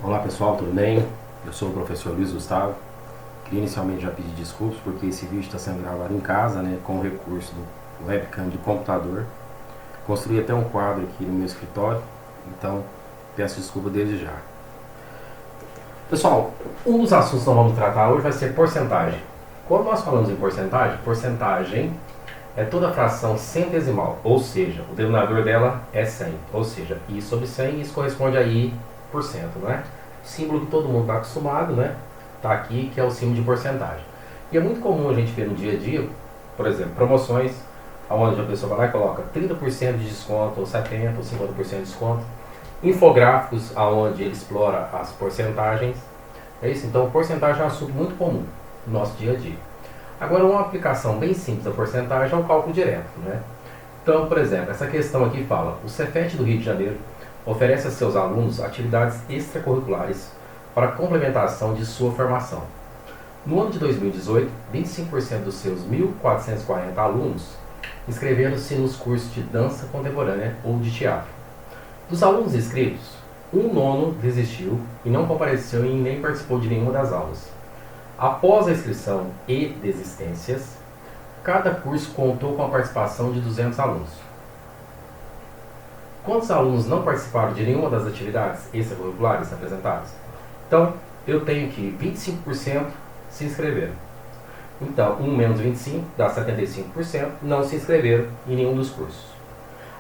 Olá pessoal, tudo bem? Eu sou o professor Luiz Gustavo. Queria inicialmente já pedir desculpas porque esse vídeo está sendo gravado em casa, com o recurso do webcam de computador. Construí até um quadro aqui no meu escritório, então peço desculpa desde já. Pessoal, um dos assuntos que nós vamos tratar hoje vai ser porcentagem. Quando nós falamos em porcentagem, porcentagem é toda fração centesimal, ou seja, o denominador dela é 100, ou seja, I sobre 100, isso corresponde a I por cento, não é? Símbolo que todo mundo está acostumado, né? Está aqui, que é o símbolo de porcentagem. E é muito comum a gente ver no dia a dia, por exemplo, promoções, onde a pessoa vai lá e coloca 30% de desconto, ou 70% ou 50% de desconto. Infográficos, onde ele explora as porcentagens. É isso, então porcentagem é um assunto muito comum no nosso dia a dia. Agora, uma aplicação bem simples da porcentagem é o cálculo direto, né? Então, por exemplo, essa questão aqui fala: o Cefet do Rio de Janeiro oferece a seus alunos atividades extracurriculares para complementação de sua formação. No ano de 2018, 25% dos seus 1.440 alunos inscreveram-se nos cursos de dança contemporânea ou de teatro. Dos alunos inscritos, um nono desistiu e não compareceu e nem participou de nenhuma das aulas. Após a inscrição e desistências, cada curso contou com a participação de 200 alunos. Quantos alunos não participaram de nenhuma das atividades extracurriculares apresentadas? Então, eu tenho que 25% se inscreveram. Então, 1 menos 25 dá 75%, não se inscreveram em nenhum dos cursos.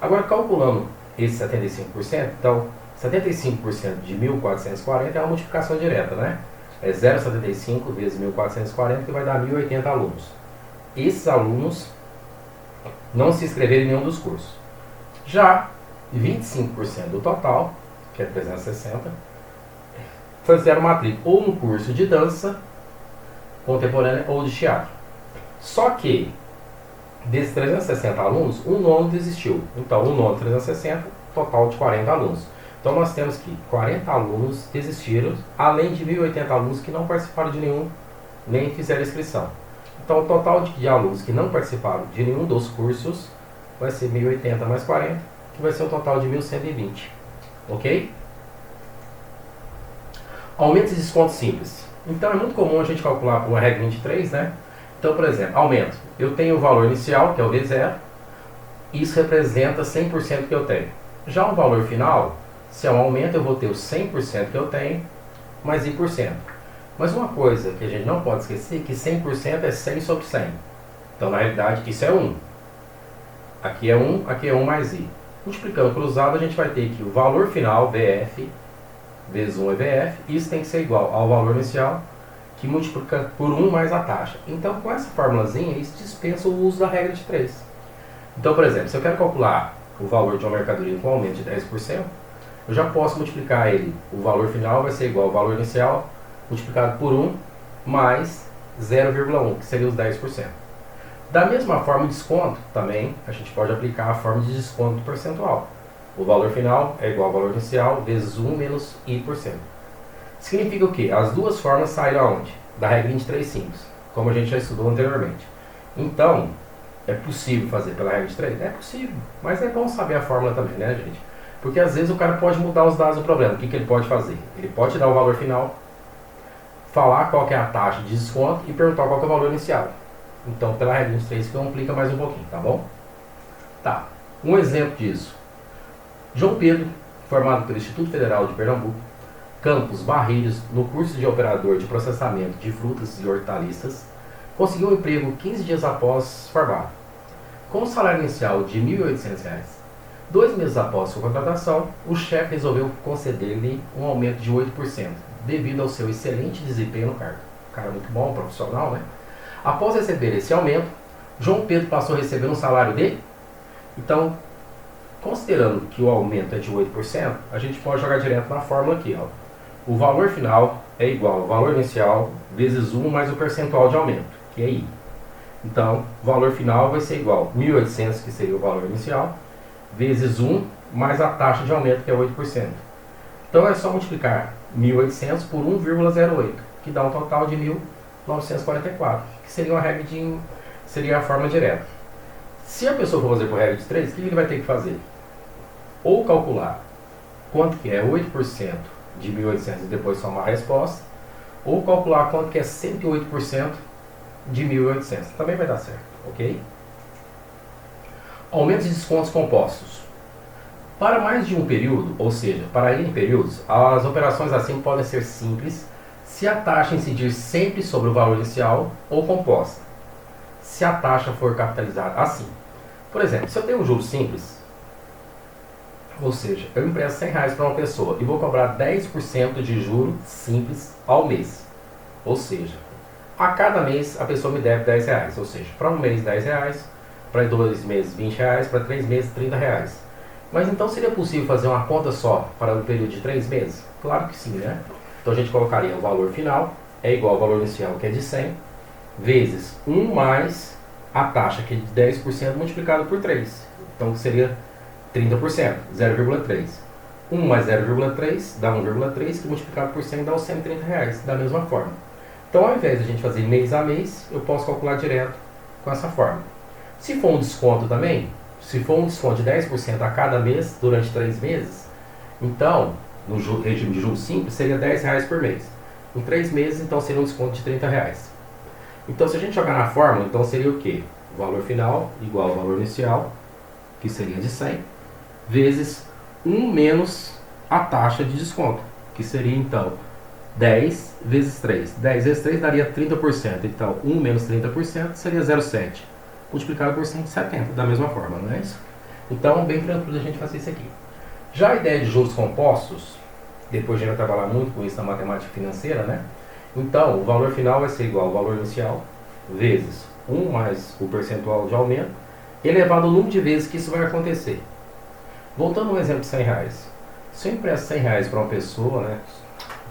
Agora, calculando esse 75%, então, 75% de 1.440 é uma multiplicação direta, né? É 0,75 vezes 1.440, que vai dar 1.080 alunos. Esses alunos não se inscreveram em nenhum dos cursos. Já 25% do total, que é 360, fizeram matrícula ou no curso de dança contemporânea ou de teatro. Só que, desses 360 alunos, um nono desistiu. Então, um nono 360, total de 40 alunos. Então, nós temos que 40 alunos desistiram, além de 1.080 alunos que não participaram de nenhum, nem fizeram inscrição. Então, o total de alunos que não participaram de nenhum dos cursos vai ser 1.080 mais 40, que vai ser um total de 1.120. Ok? Aumentos e descontos simples. Então, é muito comum a gente calcular por uma regra 23, né? Então, por exemplo, aumento. Eu tenho o valor inicial, que é o V0. Isso representa 100% que eu tenho. Já o valor final, se é um aumento, eu vou ter o 100% que eu tenho, mais I%. Mas uma coisa que a gente não pode esquecer, que 100% é 100 sobre 100. Então, na realidade, isso é 1. Aqui é 1 mais I. Multiplicando cruzado, a gente vai ter que o valor final, VF, vezes 1 é VF, isso tem que ser igual ao valor inicial, que multiplica por 1 mais a taxa. Então, com essa formulazinha, isso dispensa o uso da regra de 3. Então, por exemplo, se eu quero calcular o valor de uma mercadoria com aumento de 10%, eu já posso multiplicar ele, o valor final vai ser igual ao valor inicial, multiplicado por 1 mais 0,1, que seria os 10%. Da mesma forma, o desconto também, a gente pode aplicar a forma de desconto percentual. O valor final é igual ao valor inicial vezes 1 menos I%. Significa o quê? As duas formas saíram aonde? Da regra 23 simples, como a gente já estudou anteriormente. Então, é possível fazer pela regra 23? É possível, mas é bom saber a fórmula também, né, gente? Porque às vezes o cara pode mudar os dados do problema. O que ele pode fazer? Ele pode dar o valor final, falar qual que é a taxa de desconto e perguntar qual que é o valor inicial. Então, pela regra 23 complica mais um pouquinho, tá bom? Tá, um exemplo disso. João Pedro, formado pelo Instituto Federal de Pernambuco, Campus Barreiros, no curso de operador de processamento de frutas e hortaliças, conseguiu um emprego 15 dias após formado, com um salário inicial de R$ 1.800. 2 meses após sua contratação, o chefe resolveu conceder-lhe um aumento de 8%, devido ao seu excelente desempenho no cargo. Cara muito bom, profissional, né? Após receber esse aumento, João Pedro passou a receber um salário de... Então, considerando que o aumento é de 8%, a gente pode jogar direto na fórmula aqui, ó. O valor final é igual ao valor inicial vezes 1 mais o percentual de aumento, que é I. Então, o valor final vai ser igual a 1.800, que seria o valor inicial, vezes 1 mais a taxa de aumento, que é 8%. Então, é só multiplicar 1.800 por 1,08, que dá um total de 1.944, que seria uma regra de... seria a fórmula direta. Se a pessoa for fazer por regra de 3, o que ele vai ter que fazer? Ou calcular quanto que é 8% de 1.800 e depois somar a resposta, ou calcular quanto que é 108% de 1.800. Também vai dar certo, ok? Aumentos de descontos compostos. Para mais de um período, ou seja, para N períodos, as operações assim podem ser simples se a taxa incidir sempre sobre o valor inicial ou composta, se a taxa for capitalizada assim. Por exemplo, se eu tenho um juro simples, ou seja, eu empresto R$100 para uma pessoa e vou cobrar 10% de juro simples ao mês. Ou seja, a cada mês a pessoa me deve R$10. Ou seja, para um mês R$10, para 2 meses R$20, para 3 meses R$30. Mas então seria possível fazer uma conta só para um período de 3 meses? Claro que sim, né? Então a gente colocaria o valor final é igual ao valor inicial, que é de 100, vezes 1 mais a taxa, que é de 10% multiplicado por 3. Então seria 30%, 0,3. 1 mais 0,3 dá 1,3, que multiplicado por 100 dá os R$130, da mesma forma. Então, ao invés de a gente fazer mês a mês, eu posso calcular direto com essa forma. Se for um desconto também, se for um desconto de 10% a cada mês, durante 3 meses, então, no regime de juros simples, seria R$10 por mês. Em 3 meses, então, seria um desconto de R$30. Então, se a gente jogar na fórmula, então seria o quê? O valor final igual ao valor inicial, que seria de 100, vezes 1 menos a taxa de desconto, que seria, então, 10 vezes 3. 10 vezes 3 daria 30%. Então, 1 menos 30% seria 0,7. Multiplicado por 170, da mesma forma, não é isso? Então, bem tranquilo a gente fazer isso aqui. Já a ideia de juros compostos, depois a gente vai trabalhar muito com isso na matemática financeira, né? Então, o valor final vai ser igual ao valor inicial, vezes 1 mais o percentual de aumento, elevado ao número de vezes que isso vai acontecer. Voltando ao exemplo de R$100. Se eu empresto R$100 para uma pessoa, né?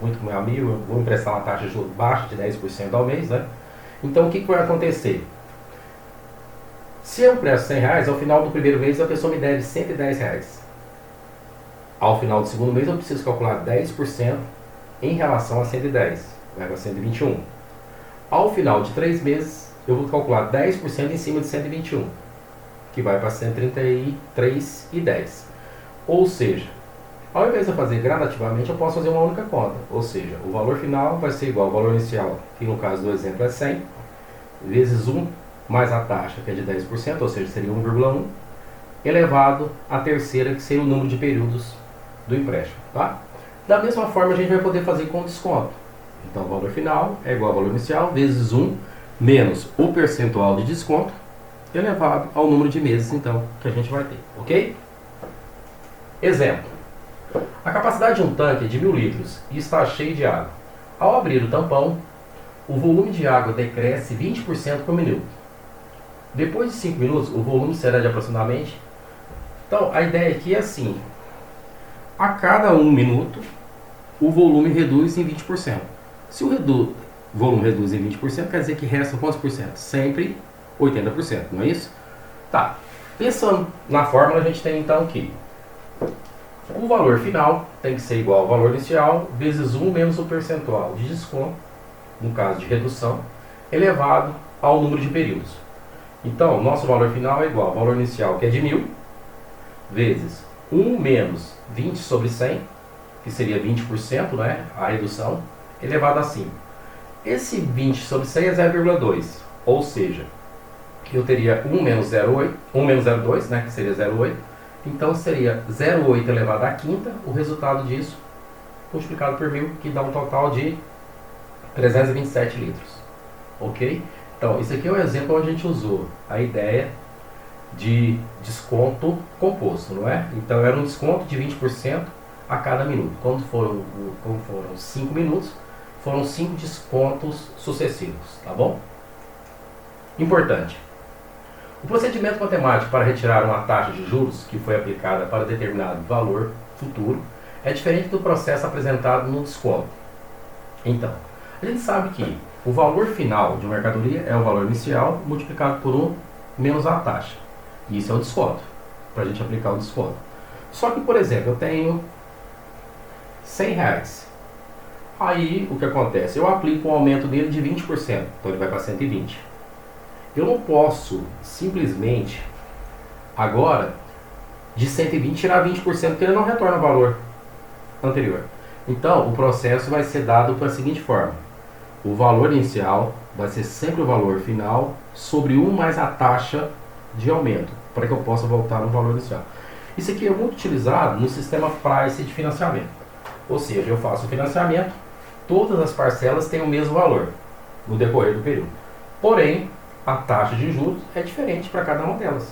Muito com meu amigo, eu vou emprestar uma taxa de juros baixa de 10% ao mês, né? Então, o que vai acontecer? Se eu empresto R$100, ao final do primeiro mês a pessoa me deve R$110. Ao final do segundo mês eu preciso calcular 10% em relação a 110, vai para 121. Ao final de 3 meses eu vou calcular 10% em cima de 121, que vai para 133,10. Ou seja, ao invés de eu fazer gradativamente, eu posso fazer uma única conta. Ou seja, o valor final vai ser igual ao valor inicial, que no caso do exemplo é 100, vezes 1 mais a taxa, que é de 10%, ou seja, seria 1,1, elevado à terceira, que seria o número de períodos do empréstimo. Tá? Da mesma forma, a gente vai poder fazer com desconto. Então, o valor final é igual ao valor inicial, vezes 1, menos o percentual de desconto, elevado ao número de meses, então, que a gente vai ter. Ok? Exemplo. A capacidade de um tanque é de 1.000 litros e está cheio de água. Ao abrir o tampão, o volume de água decresce 20% por minuto. Depois de 5 minutos, o volume será de aproximadamente... Então, a ideia aqui é assim. A cada 1 minuto, o volume reduz em 20%. Se o volume reduz em 20%, quer dizer que resta quantos por cento? Sempre 80%, não é isso? Tá. Pensando na fórmula, a gente tem então que o valor final tem que ser igual ao valor inicial, vezes 1 menos o percentual de desconto, no caso de redução, elevado ao número de períodos. Então, nosso valor final é igual ao valor inicial, que é de 1.000, vezes 1 menos 20 sobre 100, que seria 20%, né, a redução, elevado a 5. Esse 20 sobre 100 é 0,2, ou seja, eu teria 1 menos 0,2, né, que seria 0,8, então seria 0,8 elevado à quinta, o resultado disso, multiplicado por 1.000, que dá um total de 327 litros. Ok? Então, isso aqui é um exemplo onde a gente usou a ideia de desconto composto, não é? Então, era um desconto de 20% a cada minuto. Quando foram 5 minutos, foram 5 descontos sucessivos, tá bom? Importante. O procedimento matemático para retirar uma taxa de juros que foi aplicada para determinado valor futuro é diferente do processo apresentado no desconto. Então, a gente sabe que o valor final de uma mercadoria é o valor inicial multiplicado por 1 menos a taxa. Isso é o desconto, para a gente aplicar o desconto. Só que, por exemplo, eu tenho R$100. Aí, o que acontece? Eu aplico um aumento dele de 20%, então ele vai para 120. Eu não posso simplesmente, agora, de 120 tirar 20%, porque ele não retorna o valor anterior. Então, o processo vai ser dado da seguinte forma. O valor inicial vai ser sempre o valor final sobre 1 mais a taxa de aumento, para que eu possa voltar no valor inicial. Isso aqui é muito utilizado no sistema price de financiamento. Ou seja, eu faço o financiamento, todas as parcelas têm o mesmo valor no decorrer do período. Porém, a taxa de juros é diferente para cada uma delas.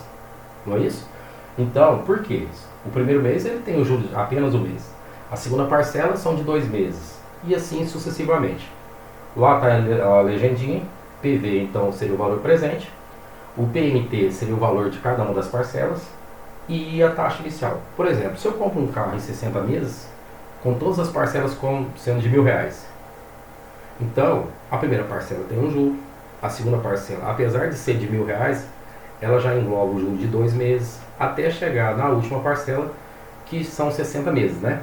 Não é isso? Então, por quê? O primeiro mês ele tem o juros apenas um mês. A segunda parcela são de 2 meses. E assim sucessivamente. Lá está a legendinha. PV, então, seria o valor presente. O PMT seria o valor de cada uma das parcelas. E a taxa inicial. Por exemplo, se eu compro um carro em 60 meses, com todas as parcelas sendo de R$1.000. Então, a primeira parcela tem um juro. A segunda parcela, apesar de ser de R$1.000, ela já engloba o juro de 2 meses, até chegar na última parcela, que são 60 meses, né?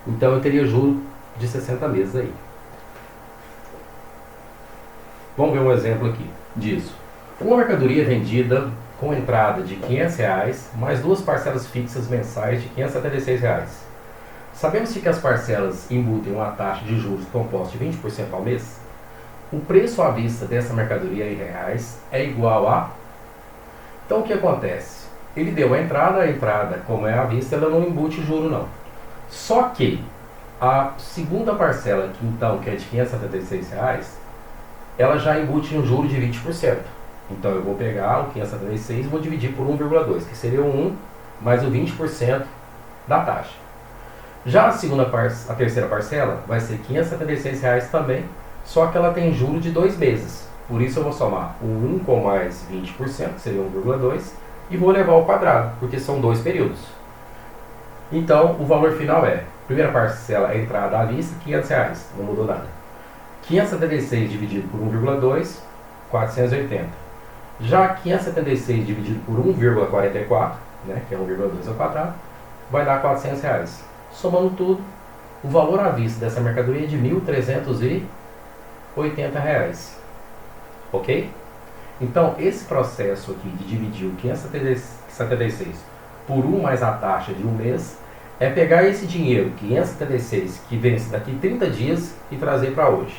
Então eu teria juro de 60 meses aí. Vamos ver um exemplo aqui disso. Uma mercadoria vendida com entrada de R$500, mais 2 parcelas fixas mensais de R$576. Sabemos que as parcelas embutem uma taxa de juros composta de 20% ao mês. O preço à vista dessa mercadoria em reais é igual a... Então o que acontece? Ele deu a entrada, como é à vista, ela não embute juro não. Só que a segunda parcela, que é de R$576, ela já embute um juro de 20%. Então eu vou pegar o 576 e vou dividir por 1,2, que seria o 1 mais o 20% da taxa. Já a terceira parcela vai ser R$576 também, só que ela tem juro de 2 meses. Por isso eu vou somar o 1 com mais 20%, que seria 1,2, e vou levar ao quadrado, porque são 2 períodos. Então o valor final é, primeira parcela, a entrada à vista, R$500, não mudou nada. 576 dividido por 1,2, 480. Já 576 dividido por 1,44, né, que é 1,2 ao quadrado, vai dar R$400. Somando tudo, o valor à vista dessa mercadoria é de R$1.380. Ok? Então, esse processo aqui de dividir o 576 por 1 mais a taxa de um mês é pegar esse dinheiro, 576, que vence daqui 30 dias e trazer para hoje.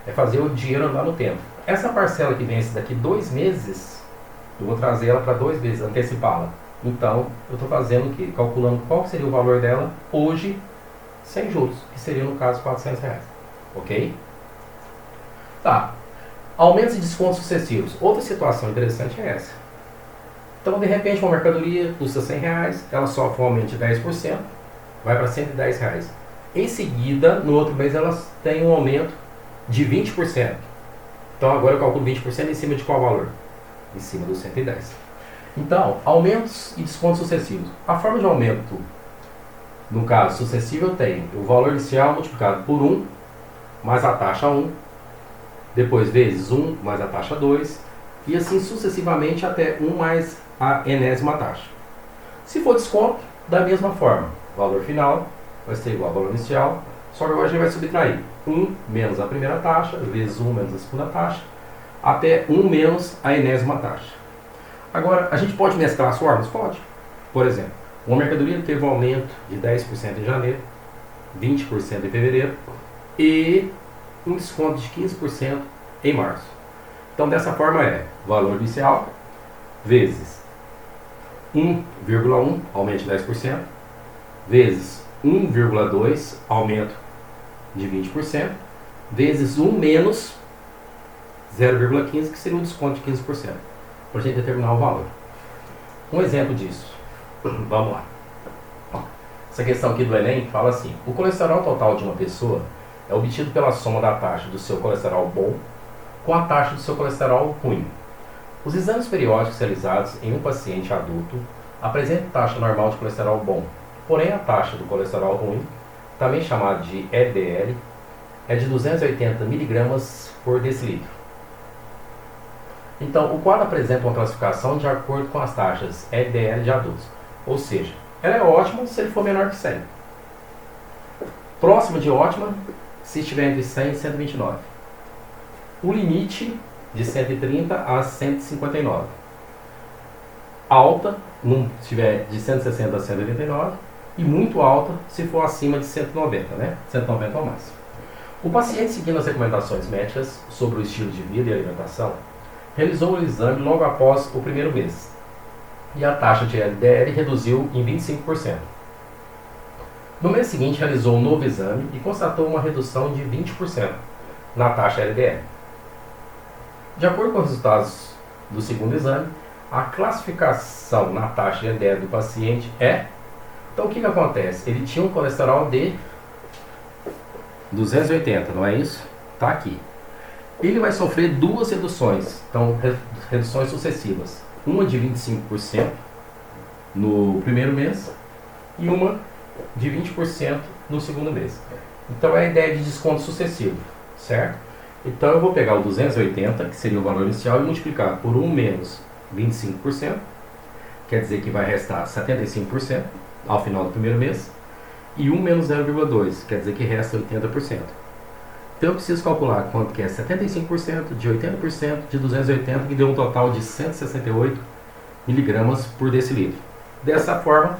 É fazer o dinheiro andar no tempo. Essa parcela que vence daqui 2 meses, eu vou trazer ela para 2 meses, antecipá-la. Então, eu estou fazendo o quê? Calculando qual seria o valor dela hoje, sem juros, que seria no caso R$400. Ok? Tá. Aumentos e descontos sucessivos. Outra situação interessante é essa. Então, de repente, uma mercadoria custa R$100, ela sofre um aumento de 10%, vai para R$110. Em seguida, no outro mês, elas têm um aumento de 20%. Então, agora eu calculo 20% em cima de qual valor? Em cima dos 110. Então, aumentos e descontos sucessivos. A forma de aumento, no caso sucessivo, eu tenho o valor inicial multiplicado por 1, mais a taxa 1, depois vezes 1 mais a taxa 2, e assim sucessivamente até 1 mais a enésima taxa. Se for desconto, da mesma forma, o valor final vai ser igual ao valor inicial, só que agora a gente vai subtrair 1 menos a primeira taxa, vezes 1 menos a segunda taxa, até 1 menos a enésima taxa. Agora, a gente pode mesclar as formas? Pode. Por exemplo, uma mercadoria teve um aumento de 10% em janeiro, 20% em fevereiro e um desconto de 15% em março. Então, dessa forma é valor inicial vezes 1,1, aumento de 10%, vezes 1,2, aumento de 20%, vezes 1 menos 0,15, que seria um desconto de 15%, para a gente determinar o valor. Um exemplo disso. Vamos lá. Essa questão aqui do Enem fala assim: o colesterol total de uma pessoa é obtido pela soma da taxa do seu colesterol bom com a taxa do seu colesterol ruim. Os exames periódicos realizados em um paciente adulto apresentam taxa normal de colesterol bom, porém a taxa do colesterol ruim, também chamada de LDL, é de 280 mg por decilitro. Então, o quadro apresenta uma classificação de acordo com as taxas LDL de adultos, ou seja, ela é ótima se ele for menor que 100. Próxima de ótima se estiver entre 100 e 129. O limite de 130 a 159. Alta, se estiver de 160 a 189. e muito alta se for acima de 190, né? 190 ou mais. O paciente, seguindo as recomendações médicas sobre o estilo de vida e alimentação, realizou o exame logo após o primeiro mês e a taxa de LDL reduziu em 25%. No mês seguinte, realizou um novo exame e constatou uma redução de 20% na taxa LDL. De acordo com os resultados do segundo exame, a classificação na taxa de LDL do paciente é... Então, o que acontece? Ele tinha um colesterol de 280, não é isso? Está aqui. Ele vai sofrer duas reduções, então reduções sucessivas. Uma de 25% no primeiro mês e uma de 20% no segundo mês. Então é a ideia de desconto sucessivo, certo? Então eu vou pegar o 280, que seria o valor inicial, e multiplicar por 1 menos 25%, quer dizer que vai restar 75% ao final do primeiro mês, e 1 menos 0,2, quer dizer que resta 80%. Então eu preciso calcular quanto que é 75%, de 80%, de 280, que deu um total de 168 miligramas por decilitro. Dessa forma,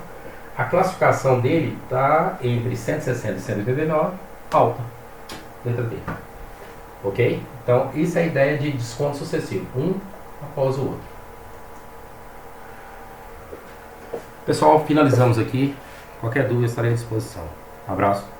a classificação dele está entre 160 e 189, alta, letra D. Ok? Então, isso é a ideia de desconto sucessivo, um após o outro. Pessoal, finalizamos aqui. Qualquer dúvida, estarei à disposição. Abraço.